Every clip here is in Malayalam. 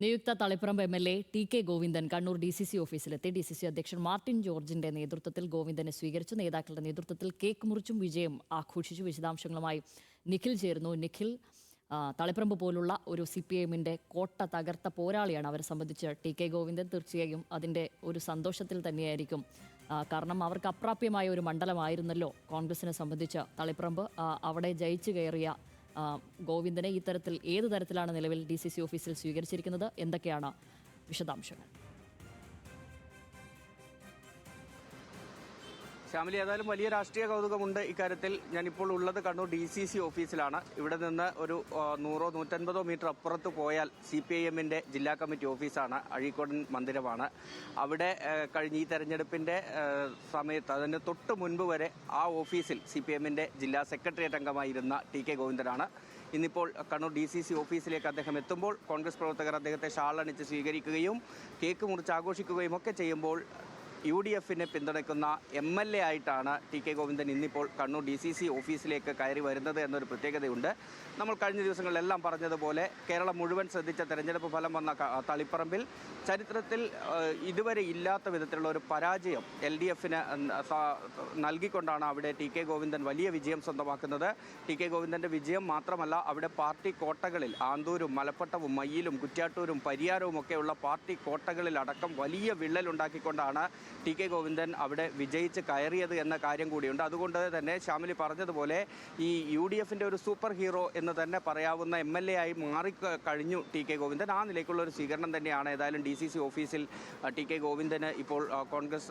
നിയുക്ത Taliparamba MLA. T K Govindan Kannur DCC ഓഫീസിലെത്തി. ഡി.സി.സി അധ്യക്ഷൻ മാർട്ടിൻ ജോർജിന്റെ നേതൃത്വത്തിൽ ഗോവിന്ദനെ സ്വീകരിച്ചു. നേതാക്കളുടെ നേതൃത്വത്തിൽ കേക്ക് മുറിച്ചും വിജയം ആഘോഷിച്ചു. വിശദാംശങ്ങളുമായി നിഖിൽ ചേരുന്നു. നിഖിൽ, തളിപ്പറമ്പ് പോലുള്ള ഒരു CPIMന്റെ കോട്ട തകർത്ത പോരാളിയാണ്. അവരെ സംബന്ധിച്ച് ടി കെ ഗോവിന്ദൻ തീർച്ചയായും അതിൻ്റെ ഒരു സന്തോഷത്തിൽ തന്നെയായിരിക്കും. കാരണം അവർക്ക് അപ്രാപ്യമായ ഒരു മണ്ഡലമായിരുന്നല്ലോ കോൺഗ്രസിനെ സംബന്ധിച്ച് തളിപ്പറമ്പ്. അവിടെ ജയിച്ചു കയറിയ ഗോവിന്ദനെ ഇത്തരത്തിൽ ഏത് തരത്തിലാണ് നിലവിൽ DCC ഓഫീസിൽ സ്വീകരിച്ചിരിക്കുന്നത്? എന്തൊക്കെയാണ് വിശദാംശങ്ങൾ? ശ്യാമിലി, ഏതായാലും വലിയ രാഷ്ട്രീയ കൗതുകമുണ്ട് ഇക്കാര്യത്തിൽ. ഞാനിപ്പോൾ ഉള്ളത് കണ്ണൂർ DCC ഓഫീസിലാണ്. ഇവിടെ നിന്ന് ഒരു 100-150 മീറ്റർ അപ്പുറത്ത് പോയാൽ CPIMന്റെ ജില്ലാ കമ്മിറ്റി ഓഫീസാണ്. അഴീക്കോടൻ മന്ദിരമാണ്. അവിടെ കഴിഞ്ഞ ഈ തെരഞ്ഞെടുപ്പിന്റെ സമയത്ത്, അതിന് തൊട്ട് മുൻപ് വരെ ആ ഓഫീസിൽ CPIMന്റെ ജില്ലാ സെക്രട്ടേറിയറ്റ് അംഗമായിരുന്ന ടി കെ ഗോവിന്ദനാണ്. ഇന്നിപ്പോൾ കണ്ണൂർ DCC ഓഫീസിലേക്ക് അദ്ദേഹം എത്തുമ്പോൾ കോൺഗ്രസ് പ്രവർത്തകർ അദ്ദേഹത്തെ ഷാളണിച്ച് സ്വീകരിക്കുകയും കേക്ക് മുറിച്ച് ആഘോഷിക്കുകയും ഒക്കെ ചെയ്യുമ്പോൾ UDFനെ പിന്തുണയ്ക്കുന്ന MLA ആയിട്ടാണ് ടി കെ ഗോവിന്ദൻ ഇന്നിപ്പോൾ കണ്ണൂർ DCC ഓഫീസിലേക്ക് കയറി വരുന്നത് എന്നൊരു പ്രത്യേകതയുണ്ട്. നമ്മൾ കഴിഞ്ഞ ദിവസങ്ങളിലെല്ലാം പറഞ്ഞതുപോലെ കേരളം മുഴുവൻ ശ്രദ്ധിച്ച തെരഞ്ഞെടുപ്പ് ഫലം വന്ന തളിപ്പറമ്പിൽ ചരിത്രത്തിൽ ഇതുവരെ ഇല്ലാത്ത വിധത്തിലുള്ള ഒരു പരാജയം LDFന് നൽകിക്കൊണ്ടാണ് അവിടെ ടി കെ ഗോവിന്ദൻ വലിയ വിജയം സ്വന്തമാക്കുന്നത്. ടി കെ ഗോവിന്ദൻ്റെ വിജയം മാത്രമല്ല, അവിടെ പാർട്ടി കോട്ടകളിൽ ആന്തൂരും മലപ്പട്ടവും മയ്യിലും കുറ്റ്യാട്ടൂരും പരിയാരവും ഒക്കെയുള്ള പാർട്ടി കോട്ടകളിൽ അടക്കം വലിയ വിള്ളലുണ്ടാക്കിക്കൊണ്ടാണ് ടി കെ ഗോവിന്ദൻ അവിടെ വിജയിച്ച് കയറിയത് എന്ന കാര്യം കൂടിയുണ്ട്. അതുകൊണ്ട് തന്നെ ശ്യാമിലി പറഞ്ഞതുപോലെ ഈ UDFന്റെ ഒരു സൂപ്പർ ഹീറോ എന്ന് തന്നെ പറയാവുന്ന MLA ആയി മാറിക്കഴിഞ്ഞു ടി കെ ഗോവിന്ദൻ. ആ നിലയ്ക്കുള്ള ഒരു സ്വീകരണം തന്നെയാണ് ഏതായാലും DCC ഓഫീസിൽ ടി കെ ഗോവിന്ദന് ഇപ്പോൾ കോൺഗ്രസ്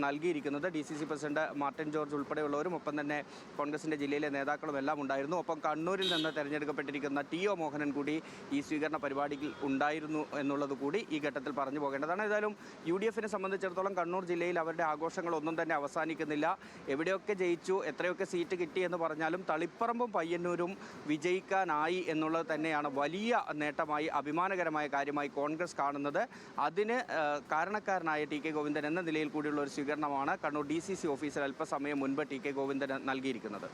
നൽകിയിരിക്കുന്നത്. DCC പ്രസിഡന്റ് മാർട്ടിൻ ജോർജ് ഉൾപ്പെടെയുള്ളവരും ഒപ്പം തന്നെ കോൺഗ്രസിൻ്റെ ജില്ലയിലെ നേതാക്കളും എല്ലാം ഉണ്ടായിരുന്നു. ഒപ്പം കണ്ണൂരിൽ നിന്ന് തിരഞ്ഞെടുക്കപ്പെട്ടിരിക്കുന്ന TO മോഹനൻ കൂടി ഈ സ്വീകരണ പരിപാടിയിൽ ഉണ്ടായിരുന്നു എന്നുള്ളത് കൂടി ഈ ഘട്ടത്തിൽ പറഞ്ഞു പോകേണ്ടതാണ്. ഏതായാലും UDFനെ സംബന്ധിച്ചിടത്തോളം കണ്ണൂർ ജില്ലയിൽ അവരുടെ ആഘോഷങ്ങളൊന്നും തന്നെ അവസാനിക്കുന്നില്ല. എവിടെയൊക്കെ ജയിച്ചു, എത്രയൊക്കെ സീറ്റ് കിട്ടിയെന്ന് പറഞ്ഞാലും തളിപ്പറമ്പും പയ്യന്നൂരും വിജയിക്കാനായി എന്നുള്ളത് തന്നെയാണ് വലിയ നേട്ടമായി, അഭിമാനകരമായ കാര്യമായി കോൺഗ്രസ് കാണുന്നത്. അതിന് കാരണക്കാരനായ ടി കെ ഗോവിന്ദൻ എന്ന നിലയിൽ കൂടിയുള്ള ഒരു സ്വീകരണമാണ് കണ്ണൂർ DCC ഓഫീസിൽ അല്പസമയം മുൻപ് ടി കെ ഗോവിന്ദന് നൽകിയിരിക്കുന്നത്.